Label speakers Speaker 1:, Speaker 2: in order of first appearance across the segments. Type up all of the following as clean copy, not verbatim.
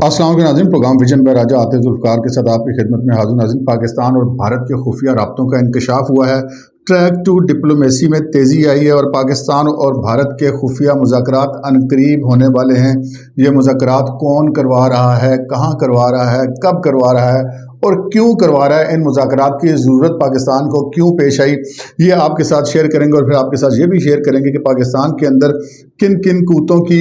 Speaker 1: अस्सलाम वालेकुम नाज़रीन, प्रोग्राम विजन बाय राजा आतिफ ज़ुल्फ़िकार के साथ आपकी खिदमत में हाज़िर। नाज़रीन, पाकिस्तान और भारत के खुफिया राब्तों का इंकशाफ हुआ है। ट्रैक टू डिप्लोमेसी में तेज़ी आई है और पाकिस्तान और भारत के खुफिया मुज़ाकरात अनकरीब होने वाले हैं। ये मुज़ाकरात कौन करवा रहा है, कहाँ करवा रहा है, कब करवा रहा है और क्यों करवा रहा है, इन मुज़ाकरात की ज़रूरत पाकिस्तान को क्यों पेश आई, ये आपके साथ शेयर करेंगे। और फिर आपके साथ ये भी शेयर करेंगे कि पाकिस्तान के अंदर किन किन कूतों की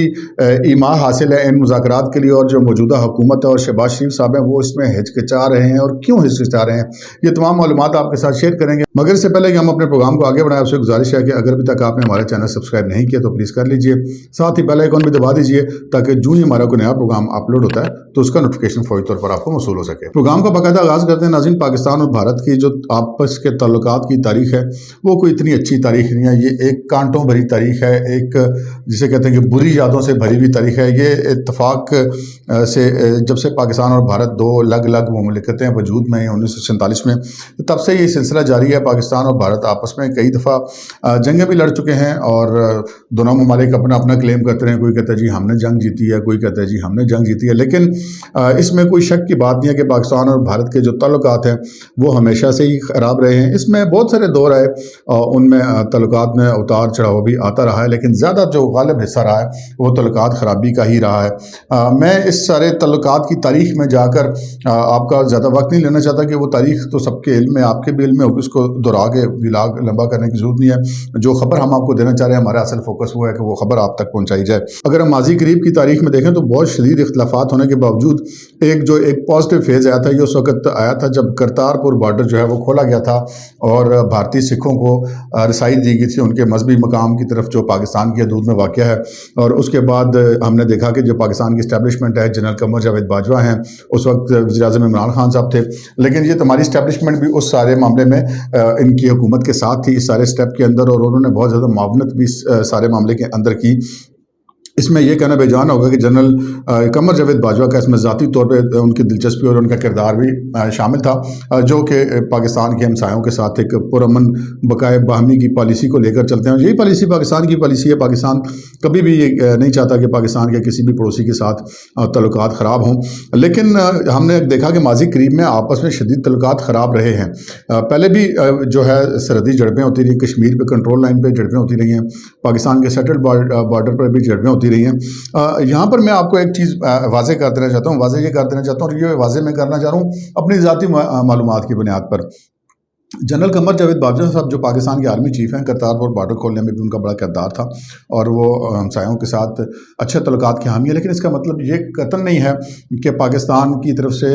Speaker 1: ईमा हासिल है इन मुज़ाकरात के लिए, और जो मौजूदा हुकूमत है और शहबाज शरीफ साहब हैं वो इसमें हिचकिचा रहे हैं और क्यों हिचकिचा रहे हैं, ये तमाम मालूमात आपके साथ शेयर करेंगे। मगर इससे पहले कि हम अपने प्रोग्राम को आगे बढ़ाएं, आपसे गुजारिश है कि अगर अभी तक आपने हमारा चैनल सब्सक्राइब नहीं किया तो प्लीज़ कर लीजिए, साथ ही बेल आइकन भी दबा दीजिए ताकि जो ही हमारा कोई नया प्रोग्राम अपलोड होता है तो उसका नोटिफिकेशन फौरी तौर पर आपको मौसूल हो सके। प्रोग्राम का बाकायदा आगाज़ करते हैं। नाज़रीन, पाकिस्तान और भारत की जो आपस के ताल्लुकात की तारीख है वो कोई इतनी अच्छी तारीख नहीं है। ये एक कांटों भरी तारीख है, एक जिसे कहते हैं कि बुरी यादों से भरी हुई तारीख है। ये इत्तफाक से जब से पाकिस्तान और भारत दो अलग अलग मुमलिकतें वजूद में 1947 में, तब से ये सिलसिला जारी है। पाकिस्तान और भारत आपस में कई दफ़ा जंगें भी लड़ चुके हैं और दोनों ममालिक अपना अपना क्लेम करते हैं। कोई कहता है जी हमने जंग जीती है, कोई कहता है जी हमने जंग जीती है। लेकिन इसमें कोई शक की बात नहीं है कि पाकिस्तान और भारत के जो ताल्लुकात हैं वो हमेशा से ही ख़राब रहे हैं। इसमें बहुत सारे दौर आए, उनमें ताल्लुकात में उतार चढ़ाव भी आता रहा है, लेकिन ज़्यादा जो गालिब हिस्सा रहा है वो ताल्लुकात ख़राबी का ही रहा है। मैं इस सारे ताल्लुकात की तारीख़ में जाकर आपका ज़्यादा वक्त नहीं लेना चाहता कि वो तारीख़ तो सबके इल्म में, आपके भी इल्म में होगी, उसको दोहरा के विलाग लंबा करने की ज़रूरत नहीं है। जो ख़बर हम आपको देना चाह रहे हैं, हमारा असल फोकस वो है कि वो ख़बर आप तक पहुँचाई जाए। अगर हम माजी करीब की तारीख़ में देखें तो बहुत शदीद इख्तलाफात होने के बावजूद एक पॉजिटिव फेज़ आया था। ये उस वक्त आया था जब करतारपुर बॉर्डर जो है वो खोला गया था और भारतीय सिखों को रसाई दी गई थी उनके मजहबी मकाम की तरफ जो पाकिस्तान की हदूद में वाक़या है। और उसके बाद हमने देखा कि जो पाकिस्तान की इस्टेब्लिशमेंट है, जनरल कमर जावेद बाजवा हैं, उस वक्त वज़ीर-ए-आज़म इमरान खान साहब थे, लेकिन ये हमारी इस्टेब्लिशमेंट भी उस सारे मामले में इनकी हुकूमत के साथ थी, इस सारे स्टेप के अंदर, और उन्होंने बहुत ज़्यादा मुआवनत भी सारे मामले के अंदर की। इसमें यह कहना बेजान होगा कि जनरल कमर जावेद बाजवा का इसमें ज़ाती तौर पे उनकी दिलचस्पी और उनका किरदार भी शामिल था, जो कि पाकिस्तान के हमसायों के साथ एक पुरअमन बकाए बाहमी की पॉलिसी को लेकर चलते हैं। यही पॉलिसी पाकिस्तान की पॉलिसी है। पाकिस्तान कभी भी ये नहीं चाहता कि पाकिस्तान के किसी भी पड़ोसी के साथ ताल्लुकात ख़राब हों, लेकिन हमने देखा कि माजी करीब में आपस में शदीद ताल्लुकात ख़राब रहे हैं। पहले भी जो है सरहदी झड़पें होती रही, कश्मीर पर कंट्रोल लाइन पर झड़पें होती रही हैं, पाकिस्तान के सेटल्ड बॉर्डर पर भी झड़पें होती रही हैं। यहाँ पर मैं आपको एक चीज़ वाज़े कर देना चाहता हूँ, वाज़े ये कर देना चाहता हूँ, और ये वाज़े मैं करना चाह रहा हूँ अपनी ज़ाती मालूमात की बुनियाद पर। जनरल कमर जावेद बाजवा साहब जो पाकिस्तान के आर्मी चीफ़ हैं, करतारपुर बॉर्डर खोलने में भी उनका बड़ा किरदार था और वो हमसायों के साथ अच्छे तल्लुकात के हामी है। लेकिन इसका मतलब ये कतई नहीं है कि पाकिस्तान की तरफ से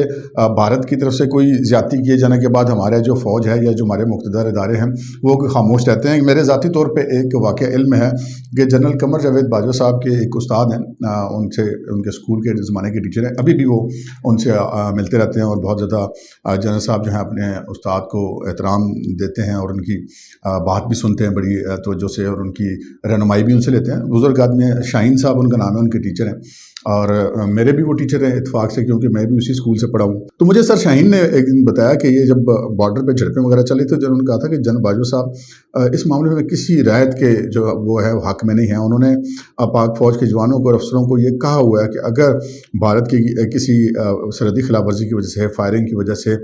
Speaker 1: भारत की तरफ से कोई ज़्यादती किए जाने के बाद हमारे जो फ़ौज है या जो हमारे मुक़्तदर इदारे हैं वो खामोश रहते हैं। मेरे ज़ाती तौर पर एक वाक़या इल्म है कि जनरल कमर जावेद बाजवा साहब के एक उस्ताद हैं, उनसे उनके स्कूल के ज़माने के टीचर हैं, अभी भी वो उनसे मिलते रहते हैं और बहुत ज़्यादा जनरल साहब जो हैं अपने उस्ताद को एहतराम देते हैं और उनकी बात भी सुनते हैं बड़ी तवज्जो से और उनकी रहनुमाई भी उनसे लेते हैं। बुज़ुर्ग आदमी शाहीन साहब उनका नाम है, उनके टीचर हैं और मेरे भी वो टीचर हैं इत्तेफाक से, क्योंकि मैं भी उसी स्कूल से पढ़ा हूँ। तो मुझे सर शाहीन ने एक दिन बताया कि ये जब बॉर्डर पे झड़पें वगैरह चली तो उन्होंने कहा था कि जनरल बाजवा साहब इस मामले में किसी रायत के जो वो है हक में नहीं है। उन्होंने पाक फ़ौज के जवानों को और अफसरों को ये कहा हुआ है कि अगर भारत की किसी सरहदी खिलाफ वर्जी की वजह से, फायरिंग की वजह से,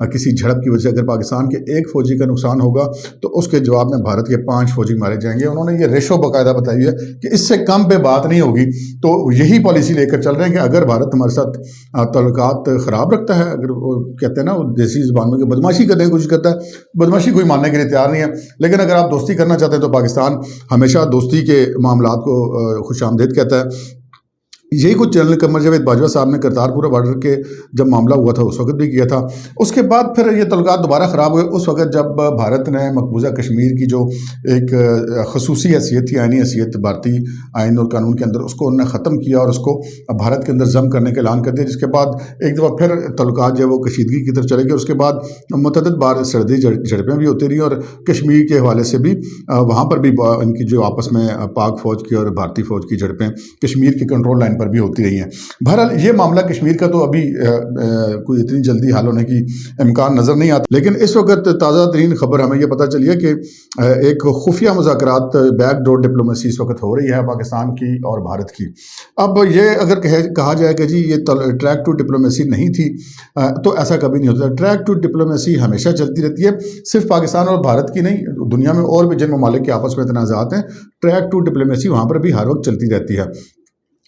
Speaker 1: किसी झड़प की वजह से अगर पाकिस्तान के एक फ़ौजी का नुकसान होगा तो उसके जवाब में भारत के 5 फ़ौजी मारे जाएंगे। उन्होंने ये रेशो बाकायदा बताई है कि इससे कम पे बात नहीं होगी। तो यही पॉलिसी लेकर चल रहे हैं कि अगर भारत हमारे साथ ताल्लुकात ख़राब रखता है, अगर वो कहते हैं ना वो देसी ज़बान में कि बदमाशी करने की कोशिश करता है, बदमाशी कोई मानने के लिए तैयार नहीं है, लेकिन अगर आप दोस्ती करना चाहते हैं तो पाकिस्तान हमेशा दोस्ती के मामलात को खुशामदीद कहता है। यही कुछ जनरल कमर जावेद बाजवा साहब ने करतारपुर बॉर्डर के जब मामला हुआ था उस वक्त भी किया था। उसके बाद फिर ये तल्लुकात दोबारा ख़राब हुए उस वक्त जब भारत ने मकबूजा कश्मीर की जो एक खसूसी हैसियत थी, आइनी हैसियत भारतीय आइन और कानून के अंदर, उसको उन्होंने ख़त्म किया और उसको भारत के अंदर ज़म करने का ऐलान कर दिया, जिसके बाद एक दफ़ा फिर तल्लुकात जो है वो कशीदगी की तरफ चले गए। उसके बाद मुतअद्दिद बार सर्दी झड़पें भी होती रही और कश्मीर के हवाले से भी वहाँ पर भी इनकी जो आपस में पाक फ़ौज की और भारतीय फ़ौज की झड़पें कश्मीर की कंट्रोल लाइन पर पर भी होती रही हैं। बहरहाल ये मामला कश्मीर का तो अभी कोई इतनी जल्दी हल होने की इम्कान नज़र नहीं आता, लेकिन इस वक्त ताज़ा तरीन खबर हमें ये पता चली है कि एक खुफिया मुज़ाकरात बैक डोर डिप्लोमेसी इस वक्त हो रही है पाकिस्तान की और भारत की। अब ये अगर कहा जाए कि जी ये ट्रैक टू डिप्लोमेसी नहीं थी, तो ऐसा कभी नहीं होता। ट्रैक टू डिप्लोमेसी हमेशा चलती रहती है, सिर्फ पाकिस्तान और भारत की नहीं, दुनिया में और भी जिन ममालिक के आपस में तनाज़ात हैं, ट्रैक टू डिप्लोमेसी वहाँ पर भी हर वक्त चलती रहती है।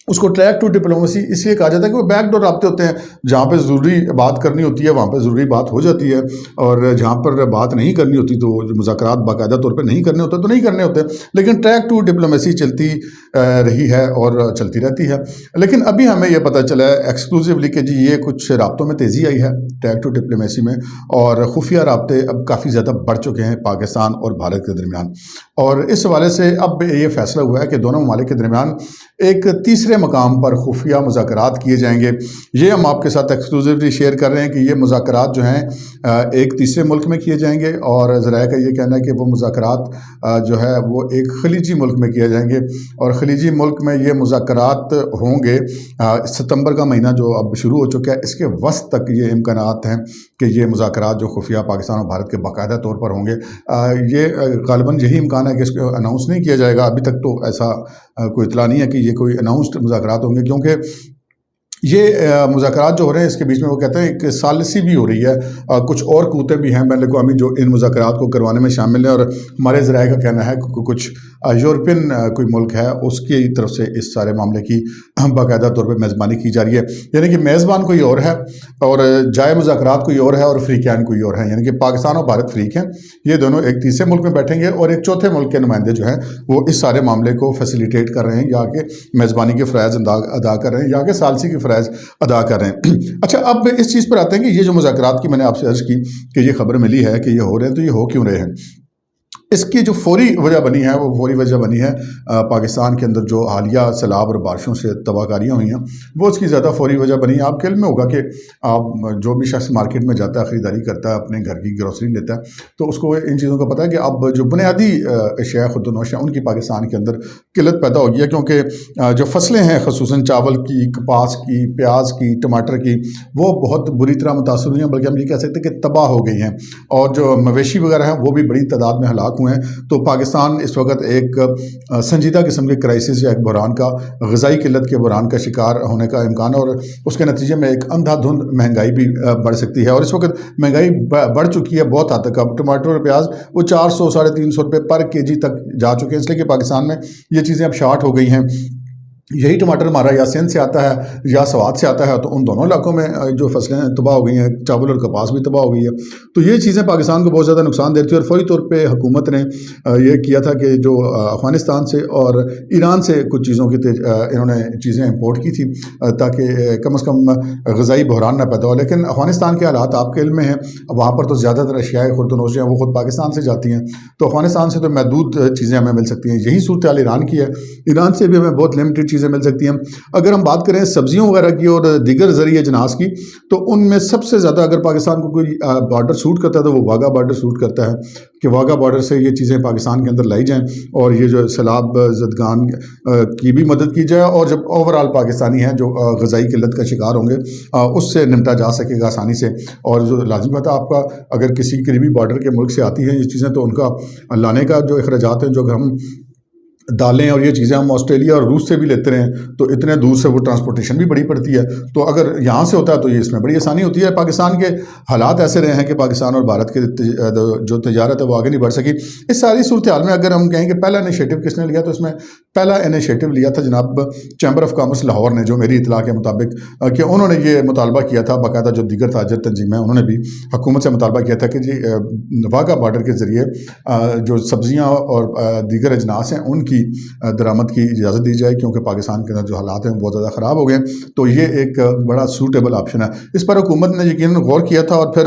Speaker 1: उसको ट्रैक टू डिप्लोमेसी इसलिए कहा जाता है कि वो बैक डोर राब्ते होते हैं, जहाँ पे ज़रूरी बात करनी होती है वहाँ पे ज़रूरी बात हो जाती है, और जहाँ पर बात नहीं करनी होती तो मुज़ाकरात बाकायदा तौर पे नहीं करने होते तो नहीं करने होते। लेकिन ट्रैक टू डिप्लोमेसी चलती रही है और चलती रहती है। लेकिन अभी हमें यह पता चला है एक्सक्लूसिवली कि जी ये कुछ राब्तों में तेज़ी आई है ट्रैक टू डिप्लोमेसी में, और खुफिया राब्ते अब काफ़ी ज़्यादा बढ़ चुके हैं पाकिस्तान और भारत के दरमियान। और इस हवाले से अब ये फैसला हुआ है कि दोनों ममालिक के दरमियान एक तीसरे मकाम पर खुफिया मुज़ाकरात किए जाएंगे। ये हम आपके साथ एक्सक्लूसिवली शेयर कर रहे हैं कि ये मुज़ाकरात जो हैं एक तीसरे मुल्क में किए जाएंगे, और ज़राए का ये कहना है कि वो मुज़ाकरात जो है वो एक खलीजी मुल्क में किए जाएंगे, और खलीजी मुल्क में ये मुज़ाकरात होंगे। सितंबर का महीना जो अब शुरू हो चुका है, इसके वस्त तक ये इम्कानात हैं कि ये मुज़ाकरात जो खुफिया पाकिस्तान और भारत के बाकायदा तौर पर होंगे। ये गालिबन यही इम्कान है कि इसको अनाउंस नहीं किया जाएगा। अभी तक तो ऐसा कोई इतला नहीं है कि ये कोई अनाउंस्ड मुज़ाकरात होंगे, क्योंकि ये मुज़ाकरात जो हो रहे हैं इसके बीच में वो कहते हैं एक सालिसी भी हो रही है, कुछ और कूते भी हैं बैन अवी जो इन मुज़ाकरात को करवाने में शामिल हैं। और हमारे ज़राए का कहना है कि कुछ यूरोपियन कोई मुल्क है उसकी तरफ से इस सारे मामले की बाकायदा तौर पर मेज़बानी की जा रही है, यानी कि मेज़बान कोई और है और जाए मुज़ाकरात कोई और है और फ्रीकान कोई और है, यानी कि पाकिस्तान और भारत फ्रीक हैं। ये दोनों एक तीसरे मुल्क में बैठेंगे और एक चौथे मुल्क के नुमाइंदे जो हैं वो इस सारे मामले को फैसिलिटेट कर रहे हैं, या कि मेज़बानी के फ़राइज़ अदा कर रहे हैं, या कि सालसी के फ़राइज़ अदा कर रहे हैं। अच्छा, अब इस चीज़ पर आते हैं कि ये जो मुज़ाकरात की मैंने आपसे अर्ज़ की कि ये खबर मिली है कि ये हो रहे हैं, तो ये हो क्यों रहे हैं। इसकी जो फौरी वजह बनी है वो फौरी वजह बनी है पाकिस्तान के अंदर जो हालिया सैलाब और बारिशों से तबाहकारियाँ हुई हैं, वो उसकी ज़्यादा फौरी वजह बनी है। आपके इल्म में होगा कि आप जो भी शख्स मार्केट में जाता है, ख़रीदारी करता है, अपने घर की ग्रोसरी लेता है, तो उसको इन चीज़ों का पता है कि अब जो बुनियादी अशिया खुर्दनोश हैं उनकी पाकिस्तान के अंदर किल्लत पैदा हो गई है, क्योंकि जो फसलें हैं ख़ुसूसन चावल की, कपास की, प्याज की, टमाटर की, वो बहुत बुरी तरह मुतासर हुई हैं, बल्कि हम ये कह सकते हैं कि तबाह हो गई हैं। और जो मवेशी वगैरह हैं वो भी बड़ी तादाद में हलाक हुए हैं। तो पाकिस्तान इस वक्त एक संजीदा किस्म के क्राइसिस या एक बहरान का, ग़िज़ाई किल्लत के बहरान का शिकार होने का इम्कान है, और उसके नतीजे में एक अंधाधुंध महंगाई भी बढ़ सकती है। और इस वक्त महंगाई बढ़ चुकी है बहुत हद तक। अब टमाटर और प्याज वो 400 साढ़े 300 रुपये पर केजी तक जा चुके हैं, इसलिए कि पाकिस्तान में ये चीज़ें अब शार्ट हो गई हैं। यही टमाटर हमारा या सिंध से आता है या स्वात से आता है, तो उन दोनों इलाकों में जो फसलें तबाह हो गई हैं, चावल और कपास भी तबाह हो गई है। तो ये चीज़ें पाकिस्तान को बहुत ज़्यादा नुकसान देती है, और फौरी तौर पे हुकूमत ने ये किया था कि जो अफ़गानिस्तान से और ईरान से कुछ चीज़ों की इन्होंने चीज़ें इंपोर्ट की थी, ताकि कम अज़ कम ग़िज़ाई बहरान ना पैदा हो। लेकिन अफ़गानिस्तान के हालात आपके इल्म में हैं, वहाँ पर तो ज़्यादातर अशियाए खुर्दनोश हैं वो ख़ुद पाकिस्तान से जाती हैं, तो अफ़गानिस्तान से तो महदूद चीज़ें हमें मिल सकती हैं। यही सूरत हाल ईरान की है, ईरान से भी हमें बहुत लिमिटेड चीज़ें मिल सकती हैं। अगर हम बात करें सब्जियों वगैरह की और दीगर ज़रिए जनास की, तो उनमें सबसे ज़्यादा अगर पाकिस्तान को कोई बॉर्डर सूट करता है तो वो वाघा बॉर्डर सूट करता है, कि वाघा बॉर्डर से ये चीज़ें पाकिस्तान के अंदर लाई जाएँ, और ये जो सैलाब ज़दगान की भी मदद की जाए, और जब ओवरऑल पाकिस्तानी हैं जो ग़िज़ाई किल्लत का शिकार होंगे उससे निपटा जा सकेगा आसानी से। और जो लाजिम बात है, आपका अगर किसी करीबी बॉर्डर के मुल्क से आती हैं ये चीज़ें, तो उनका लाने का जो अखराजात हैं, जो अगर हम दालें और ये चीज़ें हम ऑस्ट्रेलिया और रूस से भी लेते हैं, तो इतने दूर से वो ट्रांसपोर्टेशन भी बड़ी पड़ती है। तो अगर यहाँ से होता है तो ये इसमें बड़ी आसानी होती है। पाकिस्तान के हालात ऐसे रहे हैं कि पाकिस्तान और भारत के जो तजारत है वो आगे नहीं बढ़ सकी। इस सारी सूरत हाल में अगर हम कहें कि पहला इनिशिएटिव किसने लिया, तो इसमें पहला इनिशिएटिव लिया था जनाब चैम्बर ऑफ कॉमर्स लाहौर ने, जो मेरी इतला के मुताबिक कि उन्होंने ये मुतालबा किया था, बाकायदा जो दीगर ताजर तंजीमें हैं उन्होंने भी हुकूमत से मुतालबा किया था कि जी वाघा बॉर्डर के ज़रिए जो सब्ज़ियाँ और दीगर अजनास हैं उनकी दरामद की इजाज़त दी जाए, क्योंकि पाकिस्तान के अंदर जो हालात हैं बहुत ज़्यादा ख़राब हो गए। तो ये एक बड़ा सूटेबल ऑप्शन है। इस पर हुकूमत ने यकीनन गौर किया था, और फिर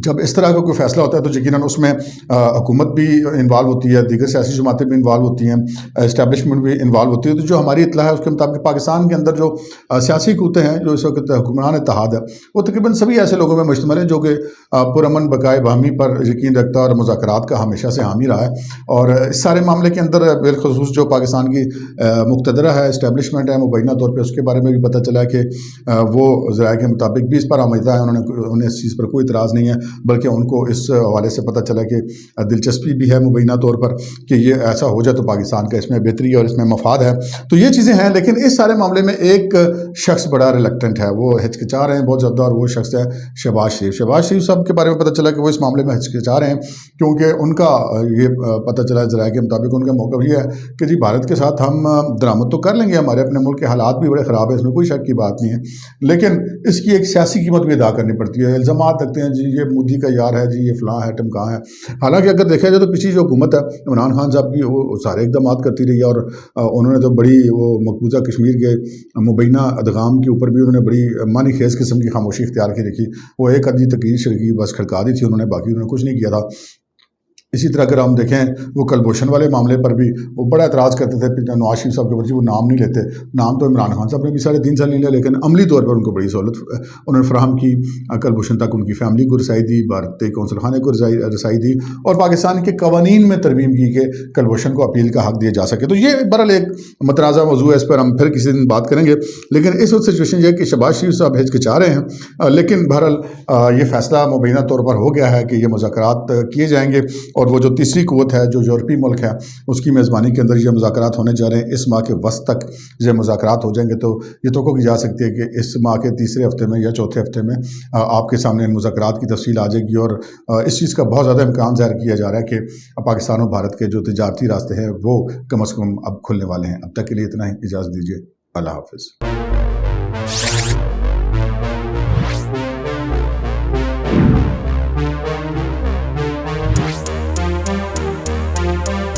Speaker 1: जब इस तरह का कोई फैसला होता है तो यकीनन उसमें हुकूमत भी इन्वॉल्व होती है, दीगर सियासी जमातें भी इन्वॉल्व होती हैं, एस्टैब्लिशमेंट भी इन्वॉल्व होती है। तो जो हमारी इत्तला है उसके मुताबिक पाकिस्तान के अंदर जो सियासी क़ुव्वतें हैं, जो इस वक्त हुक्मरान इत्तेहाद है, वो तकरीबन सभी ऐसे लोगों में मुश्तमिल हैं जो कि पुरअमन बकाए बाहमी पर यकीन रखता है और मुज़ाकरात का हमेशा से हामी रहा है। और इस सारे मामले के अंदर बिलखसूस जो पाकिस्तान की मुक़तदरा है, इस्टेब्लिशमेंट है, मुबैना तौर पर उसके बारे में भी पता चला है कि वो ज़राए के मुताबिक भी इस पर आमदा है, उन्हें इस चीज़ पर कोई इतराज़ नहीं है, बल्कि उनको इस हवाले से पता चला कि दिलचस्पी भी है मुबैना तौर पर कि ये ऐसा हो जाए तो पाकिस्तान का इसमें बेहतरी और इसमें मफाद है। तो ये चीज़ें हैं, लेकिन इस सारे मामले में एक शख्स बड़ा रिलक्टेंट है, वो हिचकिचा रहे हैं बहुत ज़्यादा, और वो शख्स है शहबाज शरीफ। शहबाज शरीफ साहब के बारे में पता चला कि वो इस मामले में हिचकिचा रहे हैं क्योंकि उनका ये पता चला ज़राए के मुताबिक उनका मौक़िफ़ ये है कि जी भारत के साथ हम दरामद तो कर लेंगे, हमारे अपने मुल्क के हालात भी बड़े ख़राब है, इसमें कोई शक की बात नहीं है, लेकिन इसकी एक सियासी कीमत भी अदा करनी पड़ती है। इल्ज़ामात लगते हैं जी ये मोदी का यार है, जी ये फ़लाँ है, टिमकाँ है। हालांकि अगर देखा जाए तो पिछली जो हुकूमत है इमरान खान साहब की, वो सारे इक़दाम करती रही है, और उन्होंने तो बड़ी वो मकबूजा कश्मीर के मुबैना अदगाम के ऊपर भी उन्होंने बड़ी मानी खेज़ किस्म की खामोशी इख्तियार की रखी। वो एक आधी तकरीर शर्की बस खड़का दी थी उन्होंने, बाकी उन्होंने कुछ नहीं किया था। इसी तरह अगर हम देखें वो कलभूषण वाले मामले पर भी वो बड़ा एतराज़ करते थे नवाज शरीफ साहब के ऊपर, वो नाम नहीं लेते, नाम तो इमरान खान साहब ने भी 3.5 साल नहीं लिया, लेकिन अमली तौर पर उनको बड़ी सहूलत उन्होंने फराहम की। कलभूषण तक उनकी फैमिली को रसाई दी, भारतीय कौंसल खाने को रसाई दी, और पाकिस्तान के कवानीन में तरमीम की कि कलभूषण को अपील का हक़ दिया जा सके। तो ये बहरहाल एक मतनाज़ा मौजू है, इस पर हम फिर किसी दिन बात करेंगे। लेकिन इस वक्त सिचुएशन ये है कि शहबाज शरीफ साहब हिचकिचा रहे हैं, लेकिन बहरहाल ये फ़ैसला मुबैना तौर पर हो गया है कि ये मुज़ाकरात किए जाएंगे, और वो जो तीसरी है जो यूरोपीय मुल्क है उसकी मेज़बानी के अंदर ये मुज़ाकरात होने जा रहे हैं। इस माह के वस्त तक ये मुज़ाकरात हो जाएंगे, तो ये तो की जा सकती है कि इस माह के तीसरे हफ्ते में या चौथे हफ्ते में आपके सामने इन मुज़ाकरात की तफसील आ जाएगी। और इस चीज़ का बहुत ज़्यादा इम्कान ज़ाहिर किया जा रहा है कि पाकिस्तान और भारत के जो तिजारती रास्ते हैं वो कम अज़ कम अब खुलने वाले हैं। अब तक के लिए इतना ही, इजाज़त दीजिए, अल्लाह हाफ़िज़।